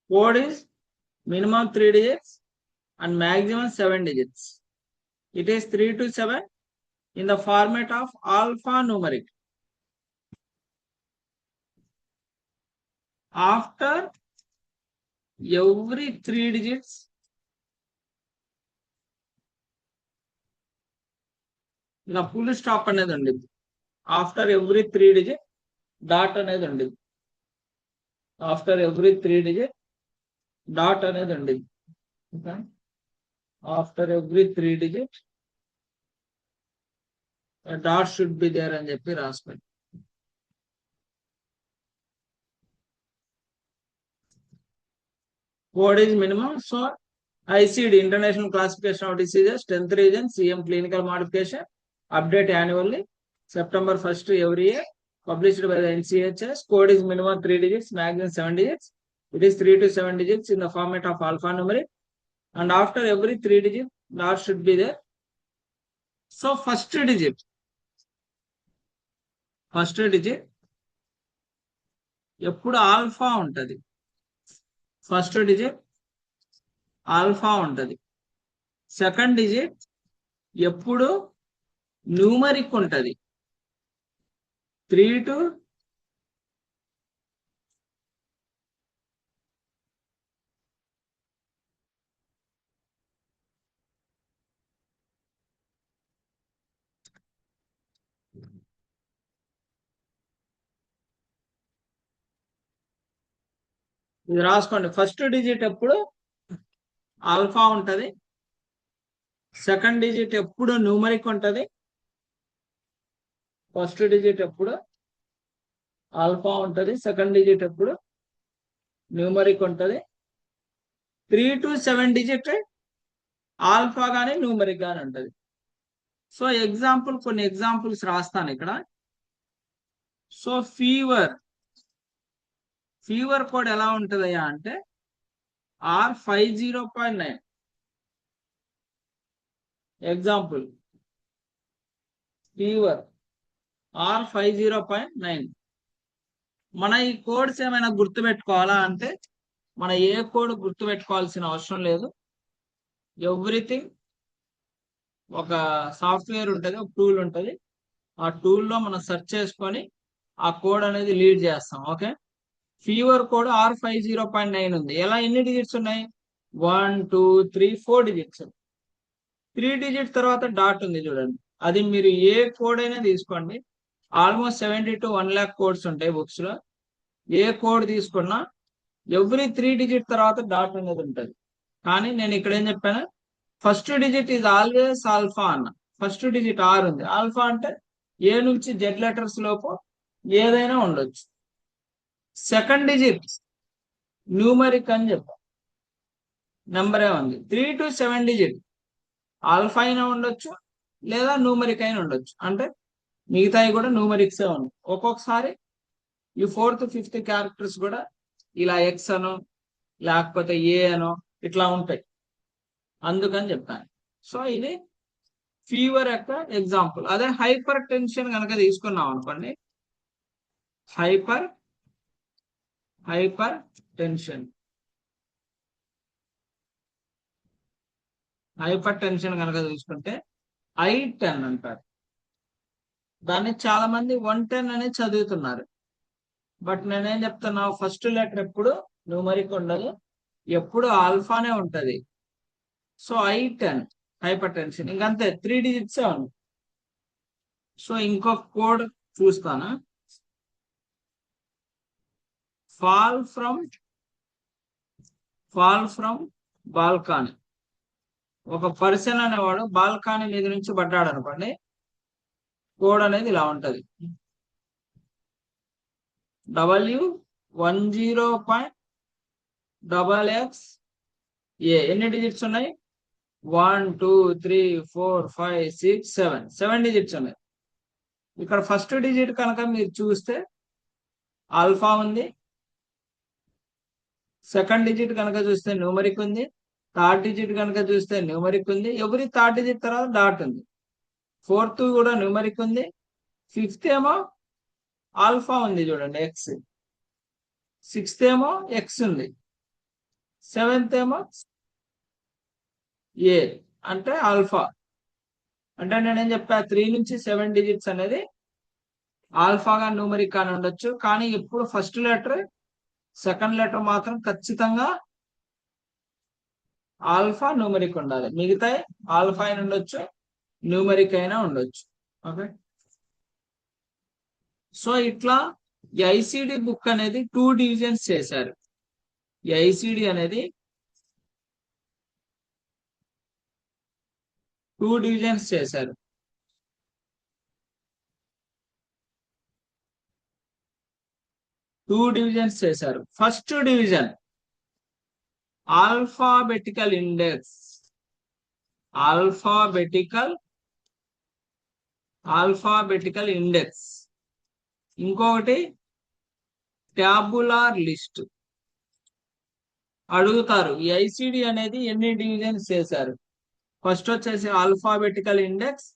Code is minimum 3 digits and maximum 7 digits. It is 3 to 7 in the format of alphanumeric. After every 3 digits, the full stop అనేది ఉండేది. After every 3 digit, dot అనేది ఉండేది. After every 3 digit, dot అనేది ఉండేది. Okay. After every 3 digit, a dot should be there అని చెప్పి రాసుకోండి. Code is minimum. So ICD, International Classification of Diseases, 10th region, CM clinical modification, update annually, September 1st every year, published by the NCHS. Code is minimum 3 digits, maximum 7 digits. It is 3 to 7 digits in the format of alphanumeric. And after every 3 digit, dot should be there. So first digit ఎప్పుడు alpha ఉంటుంది. First digit alpha ఉంటుంది. Second digit ఎప్పుడు numeric ఉంటుంది. 3 to ఇది రాసుకోండి. First digit ఎప్పుడు alpha ఉంటుంది. Second digit ఎప్పుడు న్యూమరిక్ ఉంటుంది. ఫస్ట్ డిజిట్ ఎప్పుడు ఆల్ఫా ఉంటుంది. సెకండ్ డిజిట్ ఎప్పుడు న్యూమరిక్ ఉంటుంది. 3 to 7 డిజిట్ ఆల్ఫా కానీ న్యూమరిక్ కానీ ఉంటుంది. సో కొన్ని ఎగ్జాంపుల్స్ రాస్తాను ఇక్కడ. సో ఫీవర్ కోడ్ ఎలా ఉంటుందయ్యా అంటే R50.9. Example fever R50.9. మన ఈ కోడ్స్ ఏమైనా గుర్తుపెట్టుకోవాలా అంటే మన ఏ కోడ్ గుర్తుపెట్టుకోవాల్సిన అవసరం లేదు. ఎవ్రీథింగ్ ఒక సాఫ్ట్వేర్ ఉంటుంది, ఒక టూల్ ఉంటుంది. ఆ టూల్లో మనం సెర్చ్ చేసుకొని ఆ కోడ్ అనేది లీడ్ చేస్తాం. ఓకే. ఫీవర్ కోడ్ R50.9 ఉంది. ఎలా ఎన్ని డిజిట్స్ ఉన్నాయి? 1 2 3 4 డిజిట్స్. 3 డిజిట్ తర్వాత డాట్ ఉంది చూడండి. అది మీరు ఏ కోడ్ అయినా తీసుకోండి. ఆల్మోస్ట్ 70 to 1 lakh కోడ్స్ ఉంటాయి బుక్స్ లో. ఏ కోడ్ తీసుకున్నా ఎవ్రీ 3 డిజిట్ తర్వాత డాట్ అనేది ఉంటుంది. కానీ నేను ఇక్కడ ఏం చెప్పాను, first digit is always alpha అన్న. ఫస్ట్ డిజిట్ ఆర్ ఉంది. ఆల్ఫా అంటే ఏ నుంచి జెడ్ లెటర్స్ లోపు ఏదైనా ఉండొచ్చు. సెకండ్ డిజిట్ న్యూమరిక్ అని చెప్పాను, నెంబరే ఉంది. 3 to 7 డిజిట్ ఆల్ఫా అయినా ఉండొచ్చు లేదా న్యూమరిక్ అయినా ఉండొచ్చు. అంటే మిగతాయి కూడా న్యూమరిక్సే ఉన్నాయి. ఒక్కొక్కసారి ఈ 4th 5th క్యారెక్టర్స్ కూడా ఇలా ఎక్స్ అనో లేకపోతే ఏ అనో ఇట్లా ఉంటాయి. అందుకని చెప్పాను. సో ఇది ఫీవర్ యొక్క ఎగ్జాంపుల్. అదే హైపర్ టెన్షన్ కనుక తీసుకున్నాం అనుకోండి, హైపర్ టెన్షన్ కనుక తీసుకుంటే I10 అంటారు. దాన్ని చాలా మంది 110 అని చదువుతున్నారు. బట్ నేనేం చెప్తున్నా, ఫస్ట్ లెటర్ ఎప్పుడు న్యూమరిక్ ఉండదు, ఎప్పుడు ఆల్ఫానే ఉంటది. So I10 hyper tension. ఇంకంతే 3 డిజిట్స్ ఉంది. సో ఇంకొక కోడ్ చూస్తాను. Fall from balcony. ఒక పర్సన్ అనేవాడు బాల్కానీ మీద నుంచి పడ్డాడు అనుకోండి, కోడ్ అనేది ఇలా ఉంటది. W10.XXA. ఎన్ని డిజిట్స్ ఉన్నాయి? 1 2 3 4 5 6 7 డిజిట్స్ ఉన్నాయి. ఇక్కడ ఫస్ట్ డిజిట్ కనుక మీరు చూస్తే ఆల్ఫా ఉంది. సెకండ్ డిజిట్ కనుక చూస్తే న్యూమరిక్ ఉంది. థర్డ్ డిజిట్ కనుక చూస్తే న్యూమరిక్ ఉంది. ఎవ్రీ థర్డ్ డిజిట్ తర్వాత డాట్ ఉంది. 4th కూడా న్యూమరిక్ ఉంది. 5th ఏమో ఆల్ఫా ఉంది చూడండి, ఎక్స్. 6th ఏమో ఎక్స్ ఉంది. సెవెంత్ ఏమో ఏ అంటే ఆల్ఫా. అంటే నేనేం చెప్పా, 3 నుంచి 7 డిజిట్స్ అనేది ఆల్ఫాగా న్యూమరిక్ అని ఉండొచ్చు, కానీ ఇప్పుడు ఫస్ట్ లెటర్ సెకండ్ లెటర్ మాత్రం ఖచ్చితంగా ఆల్ఫా న్యూమరిక్ ఉండాలి. మిగతా ఆల్ఫా అయినా ఉండొచ్చు, న్యూమరిక్ అయినా ఉండొచ్చు. ఓకే, సో ఇట్లా ఈ ఐసిడి బుక్ అనేది 2 డివిజన్స్ చేశారు. ఈ ఐసిడి అనేది 2 డివిజన్స్ చేశారు. First division alphabetical index. Alphabetical index. ఇంకొకటి ట్యాబులార్ లిస్ట్. అడుగుతారు ఈ ఐసిడి అనేది ఎన్ని డివిజన్స్ చేశారు. ఫస్ట్ వచ్చేసి ఆల్ఫాబెటికల్ ఇండెక్స్,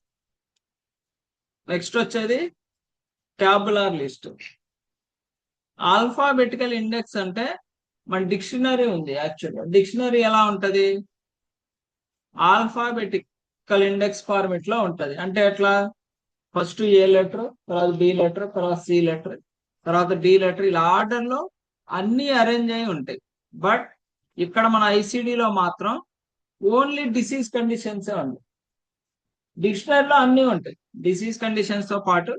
నెక్స్ట్ వచ్చేది ట్యాబులార్ లిస్ట్. ఆల్ఫాబెటికల్ ఇండెక్స్ అంటే మన డిక్షనరీ ఉంది. యాక్చువల్గా డిక్షనరీ ఎలా ఉంటది, ఆల్ఫాబెటికల్ ఇండెక్స్ ఫార్మెట్ లో ఉంటది. అంటే ఎట్లా, ఫస్ట్ ఏ లెటర్, తర్వాత బి లెటర్, తర్వాత సి లెటర్, తర్వాత డి లెటర్, ఇలా ఆర్డర్ లో అన్ని అరేంజ్ అయి ఉంటాయి. బట్ ఇక్కడ మన ఐసిడిలో మాత్రం ఓన్లీ డిసీజ్ కండిషన్స్ ఉంటాయి. డిక్షనరీలో అన్ని ఉంటాయి. డిసీజ్ కండిషన్స్ తో పాటు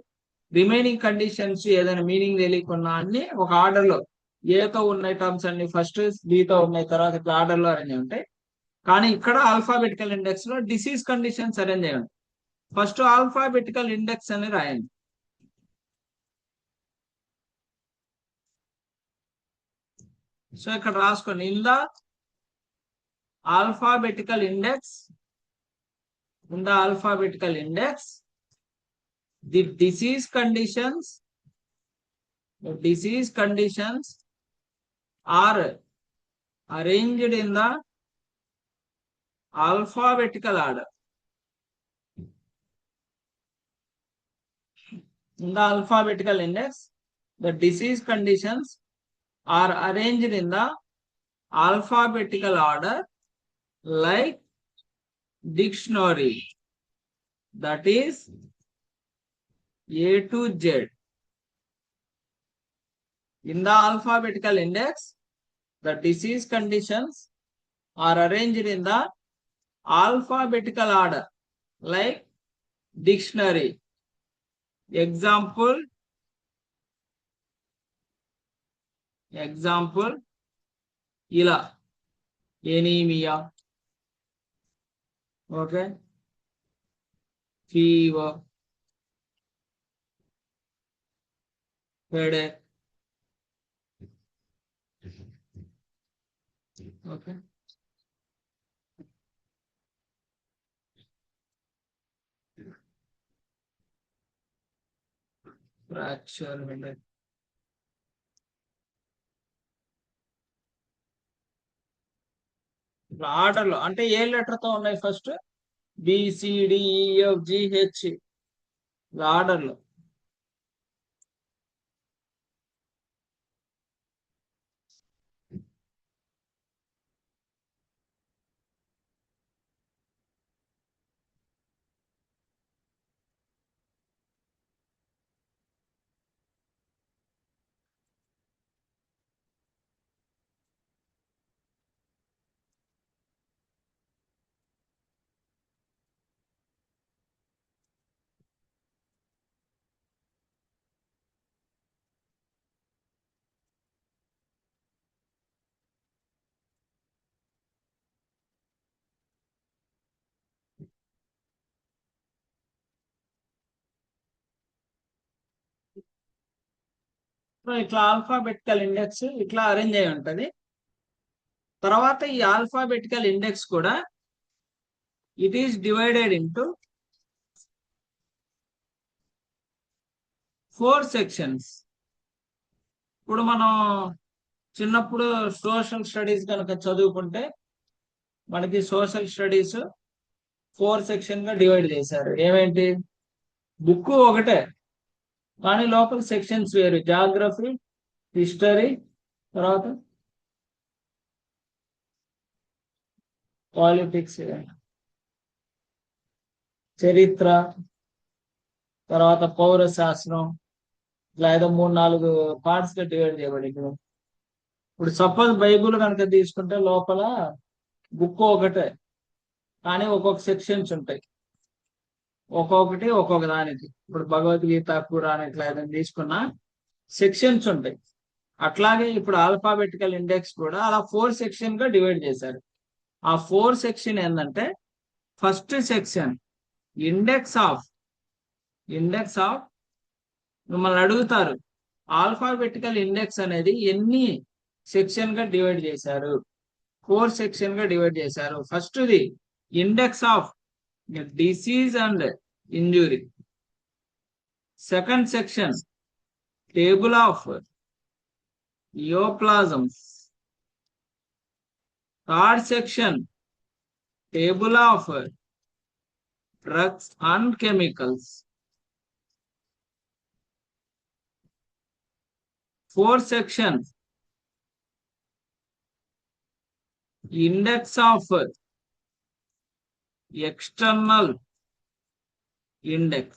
రిమైనింగ్ కండిషన్స్ ఏదైనా మీనింగ్ తెలియకున్నా అన్ని ఒక ఆర్డర్ లో, ఏతో ఉన్నాయి టర్మ్స్ అన్ని ఫస్ట్, బితో ఉన్నాయి తర్వాత, ఇట్లా ఆర్డర్ లో అరేంజ్ ఉంటాయి. కానీ ఇక్కడ ఆల్ఫాబెటికల్ ఇండెక్స్ లో డిసీజ్ కండిషన్స్ అరేంజ్ అయ్యి ఉంటాయి. ఫస్ట్ ఆల్ఫాబెటికల్ ఇండెక్స్ అని రాయండి. సో ఇక్కడ రాసుకోండి, in the alphabetical index, the disease conditions are arranged in the alphabetical order. In the alphabetical index, the disease conditions are arranged in the alphabetical order like dictionary, that is A to Z. In the alphabetical index, the disease conditions are arranged in the alphabetical order like dictionary. Example ఇలా anaemia, okay, fever, headache, okay, fracture, headache. Order లో అంటే ఏ letter తో ఉన్నాయి first, బిసిడిఈఎఫ్జిహెచ్ order లో. So ఇట్లా alphabetical index ఇట్లా arrange అయి ఉంటది. తర్వాత ఈ ఆల్ఫాబెటికల్ ఇండెక్స్ కూడా it is divided into 4 sections. ఇప్పుడు మనం చిన్నప్పుడు సోషల్ స్టడీస్ కనుక చదువుకుంటే మనకి సోషల్ స్టడీస్ 4 సెక్షన్ గా డివైడ్ చేశారు. ఏమేంటి, బుక్ ఒకటే కానీ లోపల సెక్షన్స్ వేరు, జాగ్రఫీ, హిస్టరీ, తర్వాత పాలిటిక్స్, చరిత్ర, తర్వాత పౌర శాస్త్రం, ఇట్లా ఏదో 3-4 పార్ట్స్ గా డివైడ్ చేయబడి. ఇప్పుడు సపోజ్ బైబుల్ కనుక తీసుకుంటే లోపల బుక్ ఒకటే, కానీ ఒక్కొక్క సెక్షన్స్ ఉంటాయి, ఒక్కొక్కటి ఒక్కొక్క దానికి. ఇప్పుడు భగవద్గీత, ఖురాన్ ఇట్లా ఏదైనా తీసుకున్నా సెక్షన్స్ ఉంటాయి. అట్లాగే ఇప్పుడు ఆల్ఫాబెటికల్ ఇండెక్స్ కూడా అలా 4 సెక్షన్ గా డివైడ్ చేశారు. ఆ 4 సెక్షన్ ఏంటంటే, ఫస్ట్ సెక్షన్ ఇండెక్స్ ఆఫ్ మిమ్మల్ని అడుగుతారు ఆల్ఫాబెటికల్ ఇండెక్స్ అనేది ఎన్ని సెక్షన్ గా డివైడ్ చేశారు. 4 సెక్షన్ గా డివైడ్ చేశారు. ఫస్ట్ది index of disease and injury. Second section table of neoplasms. Third section table of drugs and chemicals. Fourth section index of external index.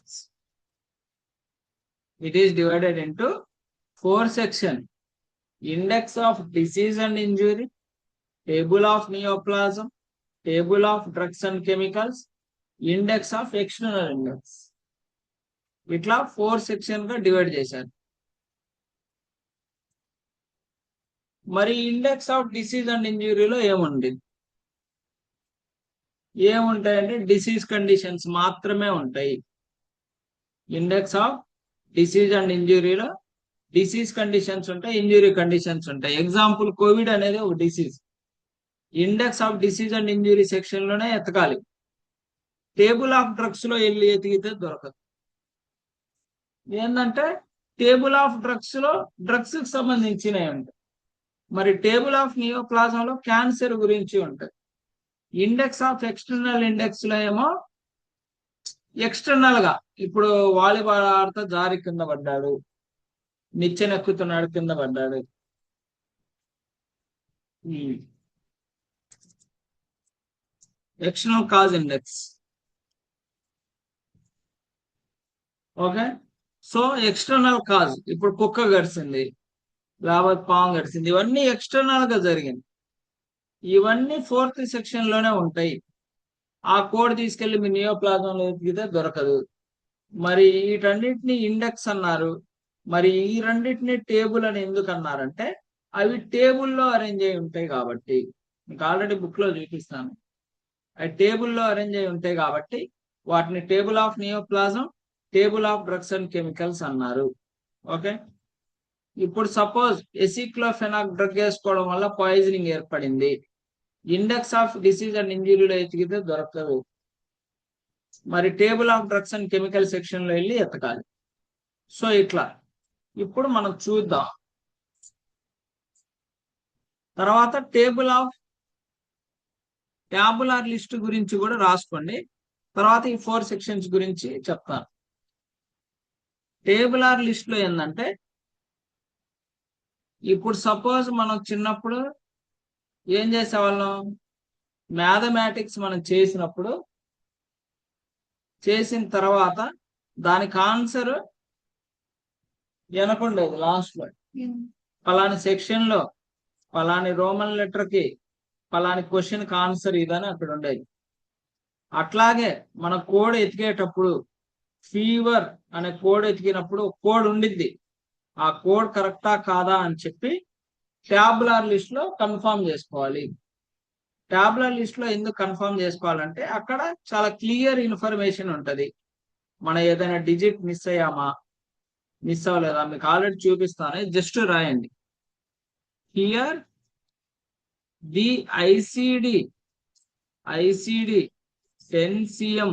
It is divided into 4 sections: index of disease and injury, table of neoplasm, table of drugs and chemicals, index of external index. ఇట్లా 4 section గా divide చేశారు. మరి index of disease and ఇంజురీలో ఏముంటాయంటే disease conditions మాత్రమే ఉంటాయి. Index of disease and ఇంజురీలో disease conditions ఉంటాయి, ఇంజురీ కండిషన్స్ ఉంటాయి. ఎగ్జాంపుల్, కోవిడ్ అనేది ఒక disease. Index of disease and injury section లోనే ఎతకాలి. టేబుల్ ఆఫ్ డ్రగ్స్ లో వెళ్ళి ఎతికితే దొరకదు. ఏంటంటే టేబుల్ ఆఫ్ డ్రగ్స్ లో డ్రగ్స్ కి సంబంధించినవి ఉంటాయి. మరి టేబుల్ ఆఫ్ నియోప్లాజం లో క్యాన్సర్ గురించి ఉంటాయి. ఇండెక్స్ ఆఫ్ ఎక్స్టర్నల్ ఇండెక్స్ లో ఏమో ఎక్స్టర్నల్ గా, ఇప్పుడు వాలీబాల్ ఆడుతూ జారి కింద పడ్డాడు, నిచ్చెనెక్కుతున్నాడు, కింద పడ్డాడు. External cause index. Okay, so external cause, ఇప్పుడు కుక్క గడిచింది, లేకపోతే పాము గడిచింది, ఇవన్నీ ఎక్స్టర్నల్ గా జరిగింది. ఇవన్నీ 4th సెక్షన్ లోనే ఉంటాయి. ఆ కోడ్ తీసుకెళ్లి మీ నియోప్లాజంలో ఎతికితే దొరకదు. మరి వీటన్నిటిని ఇండెక్స్ అన్నారు. మరి ఈ రెండింటిని టేబుల్ అని ఎందుకు అన్నారంటే, అవి టేబుల్లో అరేంజ్ అయి ఉంటాయి కాబట్టి. మీకు ఆల్రెడీ బుక్ లో చూపిస్తాను. అవి టేబుల్లో అరేంజ్ అయి ఉంటాయి కాబట్టి వాటిని table of neoplasm, table of drugs and chemicals అన్నారు. ఓకే, ఇప్పుడు సపోజ్ ఎసిక్లోఫెనాక్ డ్రగ్ వేసుకోవడం వల్ల పాయిజనింగ్ ఏర్పడింది. ఇండెక్స్ ఆఫ్ డిసీజ్ అండ్ ఇంజురీలో ఎతికితే దొరకదు. మరి table of drugs and chemical section లో వెళ్ళి ఎతకాలి. సో ఇట్లా ఇప్పుడు మనం చూద్దాం. తర్వాత ట్యాబులార్ లిస్ట్ గురించి కూడా రాసుకోండి. తర్వాత ఈ 4 సెక్షన్స్ గురించి చెప్తాను. టేబులార్ లిస్ట్ లో ఏంటంటే, ఇప్పుడు సపోజ్ మనం చిన్నప్పుడు ఏం చేసేవాళ్ళం, మ్యాథమెటిక్స్ మనం చేసిన తర్వాత దానికి ఆన్సర్ వెనకుండేది లాస్ట్ లో. పలాని సెక్షన్ లో పలాని రోమన్ లెటర్ కి పలాని క్వశ్చన్ కి ఆన్సర్ ఇదని అక్కడ ఉండేది. అట్లాగే మన కోడ్ ఎతికేటప్పుడు ఫీవర్ అనే కోడ్ ఎతికినప్పుడు కోడ్ ఉండిద్ది. ఆ కోడ్ కరెక్టా కాదా అని చెప్పి ట్యాబులర్ లిస్ట్ లో కన్ఫర్మ్ చేసుకోవాలి. ట్యాబులర్ లిస్ట్ లో ఎందుకు కన్ఫర్మ్ చేసుకోవాలంటే అక్కడ చాలా క్లియర్ ఇన్ఫర్మేషన్ ఉంటది. మనం ఏదైనా డిజిట్ మిస్ అవ్వలేదా, మీకు ఆల్రెడీ చూపిస్తాను, జస్ట్ రాయండి. Here the ICD NCM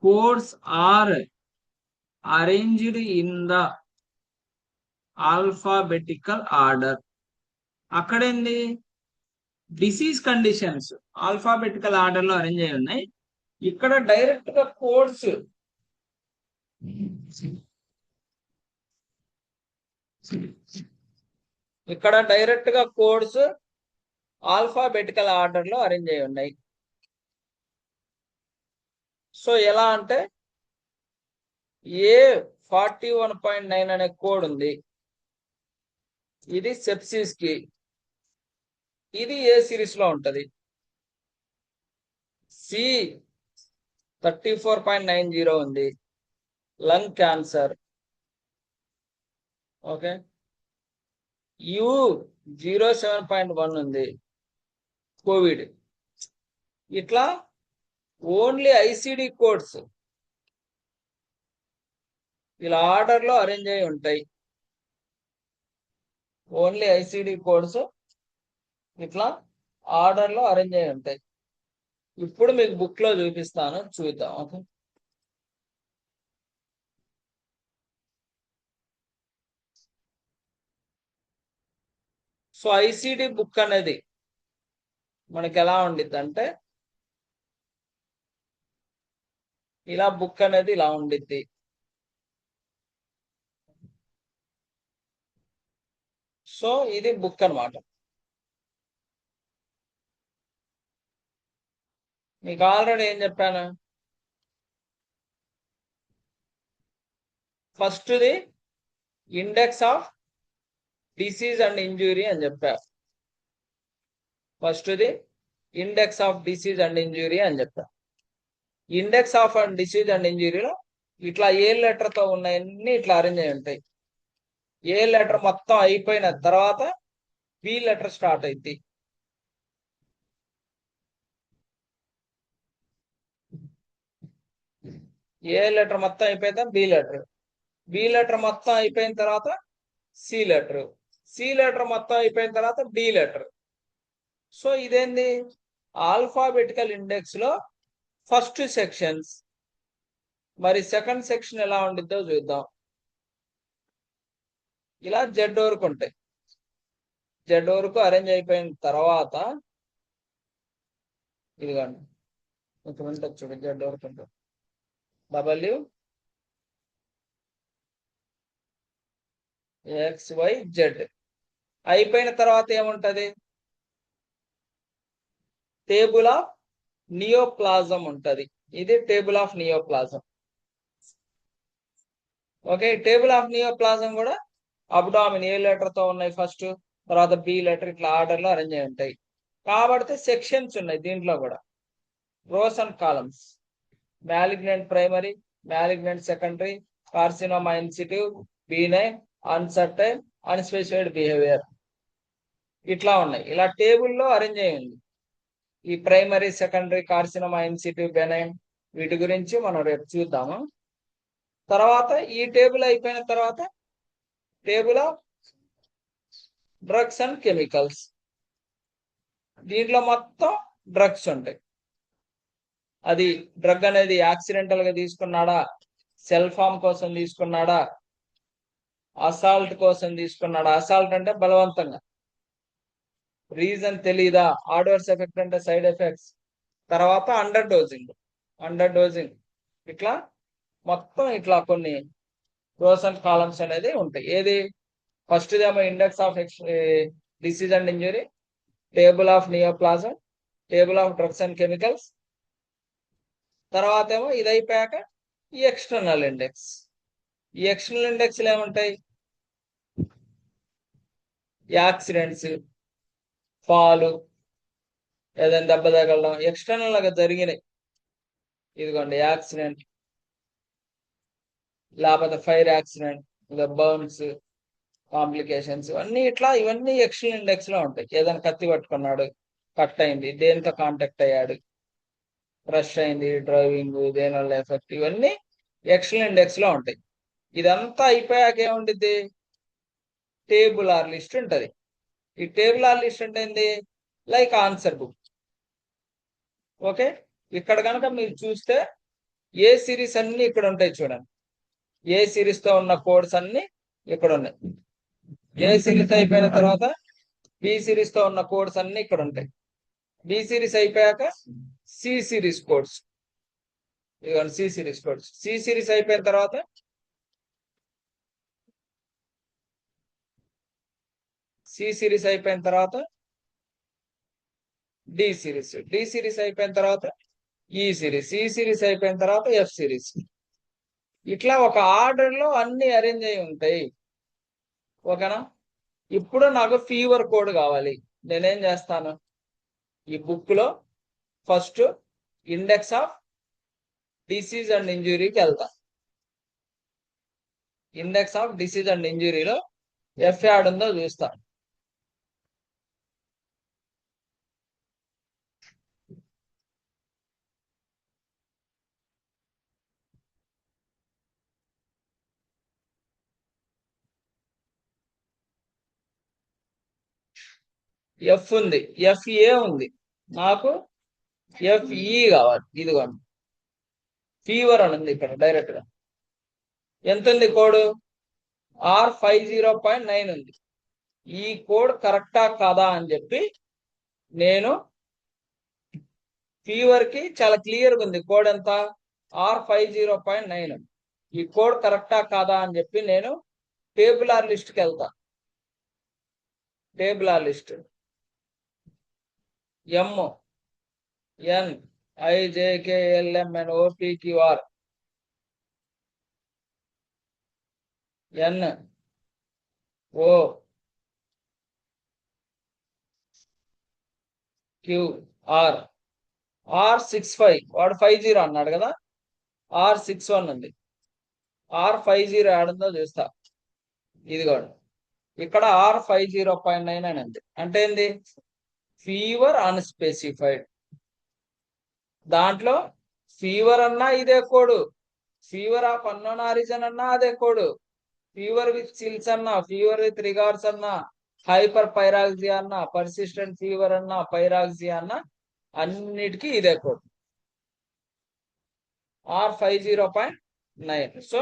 codes are arranged in the alphabetical order. అక్కడేంది, డిసీజ్ కండిషన్స్ ఆల్ఫాబెటికల్ ఆర్డర్ లో అరేంజ్ అయి ఉన్నాయి. ఇక్కడ డైరెక్ట్ గా కోడ్స్ ఆల్ఫాబెటికల్ ఆర్డర్ లో అరేంజ్ అయి ఉన్నాయి. సో ఎలా అంటే A41.9 అనే కోడ్ ఉంది. ఇది సెప్సిస్ కి, ఇది ఏ సిరీస్ లో ఉంటది. C34.90 ఉంది, లంగ్ క్యాన్సర్. ఓకే, U07.1 ఉంది, కోవిడ్. ఇట్లా ఓన్లీ ఐసిడి కోడ్స్ ఇలా ఆర్డర్ లో అరేంజ్ అయి ఉంటాయి. ఓన్లీ ఐసిడి కోడ్స్ ఇట్లా ఆర్డర్ లో అరేంజ్ అయి ఉంటాయి. ఇప్పుడు మీకు బుక్ లో చూపిస్తాను, చూద్దాం. ఓకే, సో ఐసిడి బుక్ అనేది మనకి ఎలా ఉండిద్ది అంటే ఇలా బుక్ అనేది ఇలా ఉండిద్ది. సో ఇది బుక్ అన్నమాట. మీకు ఆల్రెడీ ఏం చెప్పాను, ఫస్ట్ది index of disease and injury అని చెప్పా. ఫస్ట్ది index of disease and injury అని చెప్పా. Index of and disease and ఇంజురీలో ఇట్లా ఏ లెటర్ తో ఉన్నాయన్నీ ఇట్లా అరేంజ్ అయి ఉంటాయి. ఏ లెటర్ మొత్తం అయిపోయిన తర్వాత బి లెటర్ స్టార్ట్ అయింది. ఏ లెటర్ మొత్తం అయిపోయితే బి లెటర్, బి లెటర్ మొత్తం అయిపోయిన తర్వాత సి లెటర్, సి లెటర్ మొత్తం అయిపోయిన తర్వాత డి లెటర్. సో ఇదేంది, ఆల్ఫాబెటికల్ ఇండెక్స్ లో ఫస్ట్ సెక్షన్స్. మరి సెకండ్ సెక్షన్ ఎలా ఉండిద్దో చూద్దాం. ఇలా జెడ్ వరకు ఉంటాయి. జెడ్ వరకు అరేంజ్ అయిపోయిన తర్వాత ఇదిగోండి ఇక్కడ ఉంటుంది చూడండి, జెడ్ వరకు ఉంటుంది. WXYZ అయిపోయిన తర్వాత ఏముంటది, టేబుల్ ఆఫ్ నియోప్లాజం ఉంటది. ఇది table of neoplasm. Okay, table of neoplasm కూడా అబ్డామిన్ ఏ లెటర్ తో ఉన్నాయి ఫస్ట్, తర్వాత బి లెటర్, ఇట్లా ఆర్డర్ లో అరేంజ్ అయి ఉంటాయి. కాబట్టి సెక్షన్స్ ఉన్నాయి దీంట్లో కూడా, rows and columns. Malignant primary, malignant secondary, carcinoma ఇన్సిటివ్, B9, uncertain, unspecified behaviour, ఇట్లా ఉన్నాయి. ఇలా టేబుల్లో అరేంజ్ అయ్యింది. ఈ ప్రైమరీ, సెకండరీ, కార్సినోమా ఇన్సిటివ్, బెనైన్, వీటి గురించి మనం రేపు చూద్దాము. తర్వాత ఈ టేబుల్ అయిపోయిన తర్వాత table of drugs and chemicals. దీంట్లో మొత్తం డ్రగ్స్ ఉంటాయి. అది డ్రగ్ అనేది యాక్సిడెంటల్ గా తీసుకున్నాడా, సెల్ ఫామ్ కోసం తీసుకున్నాడా, అసాల్ట్ కోసం తీసుకున్నాడా. అసాల్ట్ అంటే బలవంతంగా, రీజన్ తెలీదా, ఆడ్వర్స్ ఎఫెక్ట్ అంటే సైడ్ ఎఫెక్ట్స్, తర్వాత అండర్ డోజింగ్, అండర్ డోజింగ్, ఇట్లా మొత్తం ఇట్లా కొన్ని రోస్ అండ్ కాలమ్స్ అనేది ఉంటాయి. ఏది ఫస్ట్ ఏమో index of disease and injury, table of neoplasm, table of drugs and chemicals, తర్వాత ఏమో ఇది అయిపోయాక ఈ ఎక్స్టర్నల్ ఇండెక్స్. ఈ ఎక్స్టర్నల్ ఇండెక్స్ ఏముంటాయి, యాక్సిడెంట్స్, ఫాలు, ఏదైనా దెబ్బ తగలడం ఎక్స్టర్నల్ గా జరిగినాయి, ఇదిగోండి యాక్సిడెంట్, లేకపోతే ఫైర్ యాక్సిడెంట్, బర్న్స్, కాంప్లికేషన్స్, ఇవన్నీ ఇట్లా ఇవన్నీ ఎక్స్టర్నల్ ఇండెక్స్ లో ఉంటాయి. ఏదైనా కత్తి పట్టుకున్నాడు, కట్ అయింది, దేనితో కాంటాక్ట్ అయ్యాడు, రష్ అయింది, డ్రైవింగ్, దేనివల్ల ఎఫెక్ట్, ఇవన్నీ ఎక్స్టర్నల్ ఇండెక్స్ లో ఉంటాయి. ఇదంతా అయిపోయాక ఏముండిద్ది, టేబుల్ ఆర్ లిస్ట్ ఉంటది. ఈ టేబుల్ ఆర్ లిస్ట్ అంటే ఏంది, లైక్ ఆన్సర్ బుక్. ఓకే, ఇక్కడ కనుక మీరు చూస్తే ఏ సిరీస్ అన్ని ఇక్కడ ఉంటాయి చూడండి. ఏ సిరీస్ తో ఉన్న కోడ్స్ అన్ని ఇక్కడ ఉన్నాయి. ఏ సిరీస్ అయిపోయిన తర్వాత బి సిరీస్ తో ఉన్న కోడ్స్ అన్ని ఇక్కడ ఉంటాయి. బి సిరీస్ అయిపోయాక సి సిరీస్ కోడ్స్, ఇదిగోండి C series codes. C series అయిపోయిన తర్వాత సి సిరీస్ అయిపోయిన తర్వాత డి సిరీస్, డి సిరీస్ అయిపోయిన తర్వాత ఈ సిరీస్, ఈ సిరీస్ అయిపోయిన తర్వాత ఎఫ్ సిరీస్. ఇట్లా ఒక ఆర్డర్ లో అన్ని అరేంజ్ అయి ఉంటాయి. ఓకేనా? ఇప్పుడు నాకు ఫీవర్ కోడ్ కావాలి. నేనేం చేస్తాను, ఈ బుక్ లో first index of disease and ఇంజురీకి వెళ్తా. ఇండెక్స్ ఆఫ్ డిసీజ్ అండ్ ఇంజురీలో ఎఫ్ యాడ్ ఉందో చూస్తా. ఎఫ్ ఉంది, ఎఫ్ఏ ఉంది, నాకు ఎఫ్ఈ కావాలి. ఇదిగోండి ఫీవర్ అని ఉంది ఇక్కడ డైరెక్ట్ గా. ఎంత ఉంది కోడ్? R50.9 ఉంది. ఈ కోడ్ కరెక్టా కాదా అని చెప్పి నేను ఫీవర్ కి చాలా క్లియర్గా ఉంది కోడ్. ఎంత? R50.9. ఈ కోడ్ కరెక్టా కాదా అని చెప్పి నేను టేబుల్ ఆర్ లిస్ట్ కి వెళ్తా. Table R list MNIJKLMNOPQR NOQR R65. వాడు 50 అన్నాడు కదా, R61 ఉంది. R50 ఆడుందో చూస్తా. ఇదిగోండి ఇక్కడ R50.9 అని ఉంది. అంటే ఏంది? Fever unspecified. దాంట్లో ఫీవర్ అన్నా ఇదే code, fever of unknown origin అన్నా అదే కోడ్, ఫీవర్ విత్ చిల్స్ అన్నా, ఫీవర్ విత్ రిగార్డ్స్ అన్నా, హైపర్ పైరాక్సియా అన్నా, పర్సిస్టెంట్ ఫీవర్ అన్నా, పైరాక్సియా అన్నా, అన్నిటికీ ఇదే కోడ్ R50.9. సో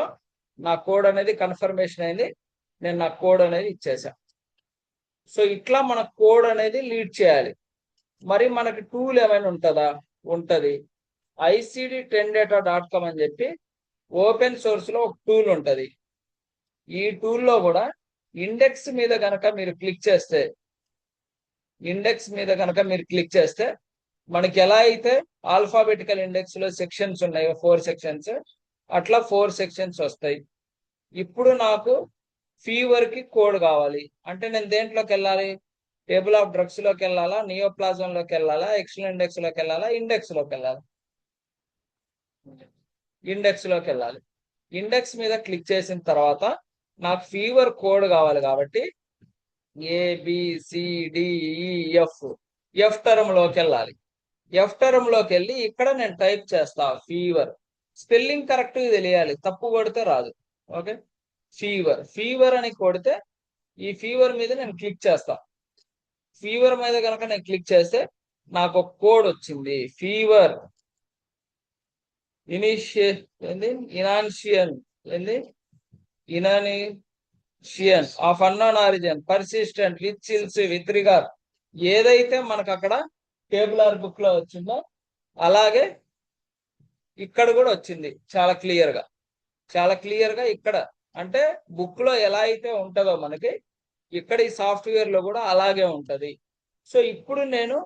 నా కోడ్ అనేది కన్ఫర్మేషన్ అయింది. నేను నా కోడ్ అనేది ఇచ్చేసా. సో ఇట్లా మన కోడ్ అనేది లీడ్ చేయాలి. మరి మనకి టూల్ ఏమైనా ఉంటుందా? ఉంటది. ICD10data.com అని చెప్పి ఓపెన్ సోర్స్ లో ఒక టూల్ ఉంటది. ఈ టూల్లో కూడా ఇండెక్స్ మీద కనుక మీరు క్లిక్ చేస్తే, మనకి ఎలా అయితే ఆల్ఫాబెటికల్ ఇండెక్స్ లో సెక్షన్స్ ఉన్నాయో 4 సెక్షన్స్, అట్లా 4 సెక్షన్స్ వస్తాయి. ఇప్పుడు నాకు ఫీవర్ కి కోడ్ కావాలి అంటే నేను దేంట్లోకి వెళ్ళాలి? టేబుల్ ఆఫ్ డ్రగ్స్ లోకి వెళ్ళాలా, నియోప్లాజం లోకి వెళ్ళాలా, ఎక్సెల్ ఇండెక్స్ లోకి వెళ్ళాలా, ఇండెక్స్ లోకి వెళ్ళాలి? ఇండెక్స్ లోకి వెళ్ళాలి. ఇండెక్స్ మీద క్లిక్ చేసిన తర్వాత నాకు ఫీవర్ కోడ్ కావాలి కాబట్టి ABCDEF, ఎఫ్ టర్మ్ లోకి వెళ్ళాలి. ఎఫ్ టర్మ్ లోకి వెళ్ళి ఇక్కడ నేను టైప్ చేస్తా ఫీవర్. స్పెల్లింగ్ కరెక్ట్ తెలియాలి, తప్పు కొడితే రాదు. ఓకే, ఫీవర్ అని కొడితే ఈ ఫీవర్ మీద నేను క్లిక్ చేస్తా. ఫీవర్ మీద కనుక నేను క్లిక్ చేస్తే నాకు ఒక కోడ్ వచ్చింది. ఫీవర్ ఇనానిషియన్ of unknown origin, persistent, with chills, with regard. ఏదైతే మనకు అక్కడ టేబుల్ ఆర్ బుక్ లో వచ్చిందో అలాగే ఇక్కడ కూడా వచ్చింది చాలా క్లియర్ గా ఇక్కడ. అంటే బుక్ లో ఎలా అయితే ఉంటుందో మనకి ఇక్కడ ఈ సాఫ్ట్వేర్ లో కూడా అలాగే ఉంటది. సో ఇప్పుడు నేను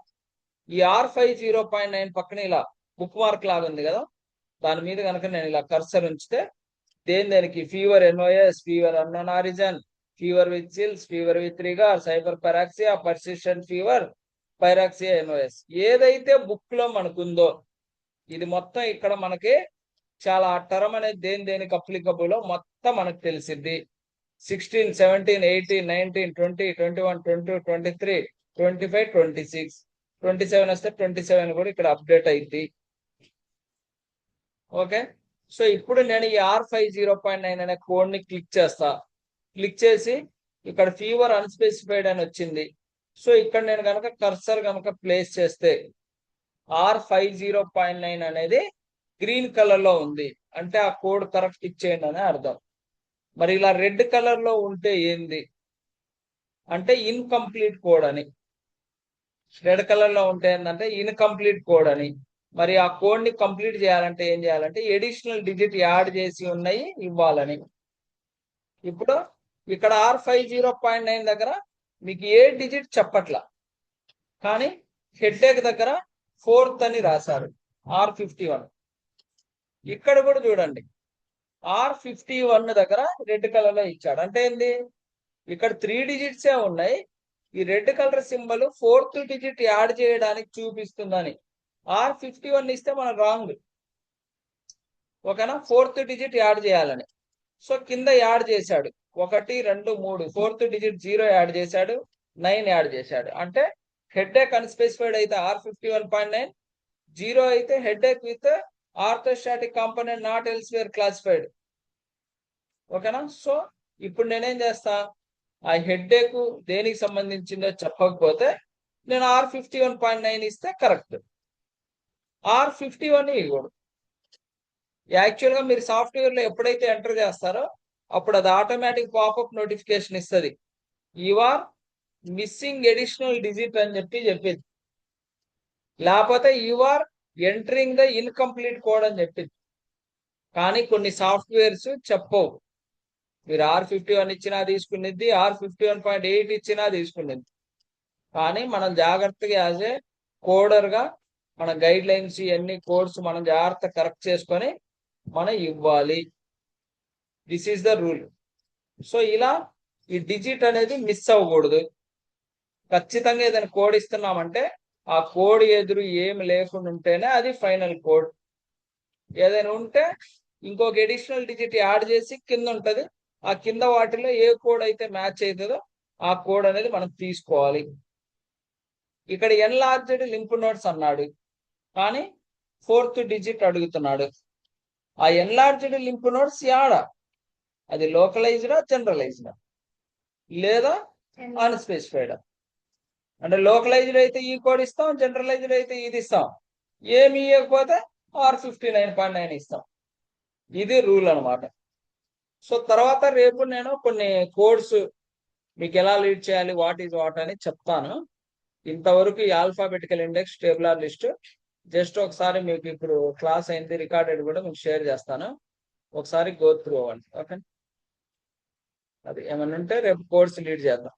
ఈ R50.9 పక్కన ఇలా బుక్ మార్క్ లాగా ఉంది కదా, దాని మీద కనుక నేను ఇలా కర్సర్ ఉంచితే దేనికి fever NOS, fever unknown origin, fever with chills, fever with regards, hyperpyrexia, persistent fever, pyrexia, NOS ఏదైతే బుక్ లో మనకుందో ఇది మొత్తం ఇక్కడ మనకి చాలా టర్మ్ అనేది దేనికి అప్లికబుల్ మొత్తం మనకు తెలిసింది. 16, 17, 18, 19, 20, 21, 22, 23, 25, 26, 27 వస్తే 27 కూడా ఇక్కడ అప్డేట్ అయింది. ఓకే, సో ఇప్పుడు నేను ఈ R50.9 అనే కోడ్ ని క్లిక్ చేస్తా. క్లిక్ చేసి ఇక్కడ ఫీవర్ అన్స్పెసిఫైడ్ అని వచ్చింది. సో ఇక్కడ నేను కనుక కర్సర్ కనుక ప్లేస్ చేస్తే R50.9 అనేది గ్రీన్ కలర్ లో ఉంది, అంటే ఆ కోడ్ కరెక్ట్ ఇచ్చేయండి అని అర్థం. మరి ఇలా రెడ్ కలర్ లో ఉంటే ఏంది అంటే ఇన్కంప్లీట్ కోడ్ అని. రెడ్ కలర్ లో ఉంటే ఏంటంటే ఇన్కంప్లీట్ కోడ్ అని. మరి ఆ కోడ్ ని కంప్లీట్ చేయాలంటే ఏం చేయాలంటే ఎడిషనల్ డిజిట్ యాడ్ చేసి ఉన్నాయి ఇవ్వాలని. ఇప్పుడు ఇక్కడ R50.9 దగ్గర మీకు ఏ డిజిట్ చెప్పట్లా, కానీ హెడేక్ దగ్గర 4th అని రాశారు R51. ఇక్కడ కూడా చూడండి R51 దగ్గర రెడ్ కలర్ లో ఇచ్చాడు. అంటే ఏంది, ఇక్కడ 3 డిజిట్సే ఉన్నాయి. ఈ red colour symbol 4th digit add చేయడానికి చూపిస్తుందని. R51 ఇస్తే మన రాంగ్, ఓకేనా, 4th డిజిట్ యాడ్ చేయాలని. సో కింద యాడ్ చేశాడు 1 2 3, 4th డిజిట్ 0 యాడ్ చేశాడు, 9 యాడ్ చేశాడు. అంటే హెడేక్ అన్స్పెసిఫైడ్ అయితే R51.9, 0 అయితే headache with orthostatic component not elsewhere classified, ఓకేనా. సో ఇప్పుడు నేనేం చేస్తా, ఆ హెడేక్ దేనికి సంబంధించిందో చెప్పకపోతే నేను R51.9 ఇస్తే కరెక్ట్, R51 ఇవ్వకూడదు. యాక్చువల్గా మీరు సాఫ్ట్వేర్లో ఎప్పుడైతే ఎంటర్ చేస్తారో అప్పుడు అది ఆటోమేటిక్ పాపప్ నోటిఫికేషన్ ఇస్తుంది, you are missing additional digit అని చెప్పింది, లేకపోతే you are entering the incomplete code అని చెప్పింది. కానీ కొన్ని సాఫ్ట్వేర్స్ చెప్పవు, మీరు R51 ఇచ్చినా తీసుకునేది, R51.8 ఇచ్చినా తీసుకునేది. కానీ మనం జాగ్రత్తగా యాజ్ ఏ కోడర్గా మన గైడ్ లైన్స్ ఇవన్నీ కోడ్స్ మనం జాగ్రత్త కరెక్ట్ చేసుకొని మనం ఇవ్వాలి. This is the rule. So ఇలా ఈ డిజిట్ అనేది మిస్ అవ్వకూడదు. ఖచ్చితంగా ఏదైనా కోడ్ ఇస్తున్నామంటే ఆ కోడ్ ఎదురు ఏమి లేకుండా ఉంటేనే అది ఫైనల్ కోడ్. ఏదైనా ఉంటే ఇంకొక ఎడిషనల్ డిజిట్ యాడ్ చేసి కింద ఉంటుంది, ఆ కింద వాటిలో ఏ కోడ్ అయితే మ్యాచ్ అవుతుందో ఆ కోడ్ అనేది మనం తీసుకోవాలి. ఇక్కడ ఎన్లార్జ్డ్ లింప్ నోడ్స్ అన్నాడు, కానీ 4th డిజిట్ అడుగుతున్నాడు. ఆ ఎన్లార్జ్డ్ లింప్ నోడ్స్ యాడా, అది లోకలైజ్డా జనరలైజ్డా లేదా అన్స్పెసిఫైడా? అంటే లోకలైజ్డ్ అయితే ఈ కోడ్ ఇస్తాం, జనరలైజ్డ్ అయితే ఇది ఇస్తాం, ఏమి ఇవ్వకపోతే R59.9 ఇస్తాం. ఇది రూల్ అనమాట. సో తర్వాత రేపు నేను కొన్ని కోడ్స్ మీకు ఎలా లీడ్ చేయాలి, వాట్ ఈజ్ వాట్ అని చెప్తాను. ఇంతవరకు ఈ alphabetical index tabular list just ఒకసారి మీకు ఇప్పుడు క్లాస్ అయింది, రికార్డెడ్ కూడా మీకు షేర్ చేస్తాను, ఒకసారి గో త్రూ అవ్వండి. ఓకే, అది ఏమన్నా ఉంటే రేపు కోర్స్ లీడ్ చేద్దాం.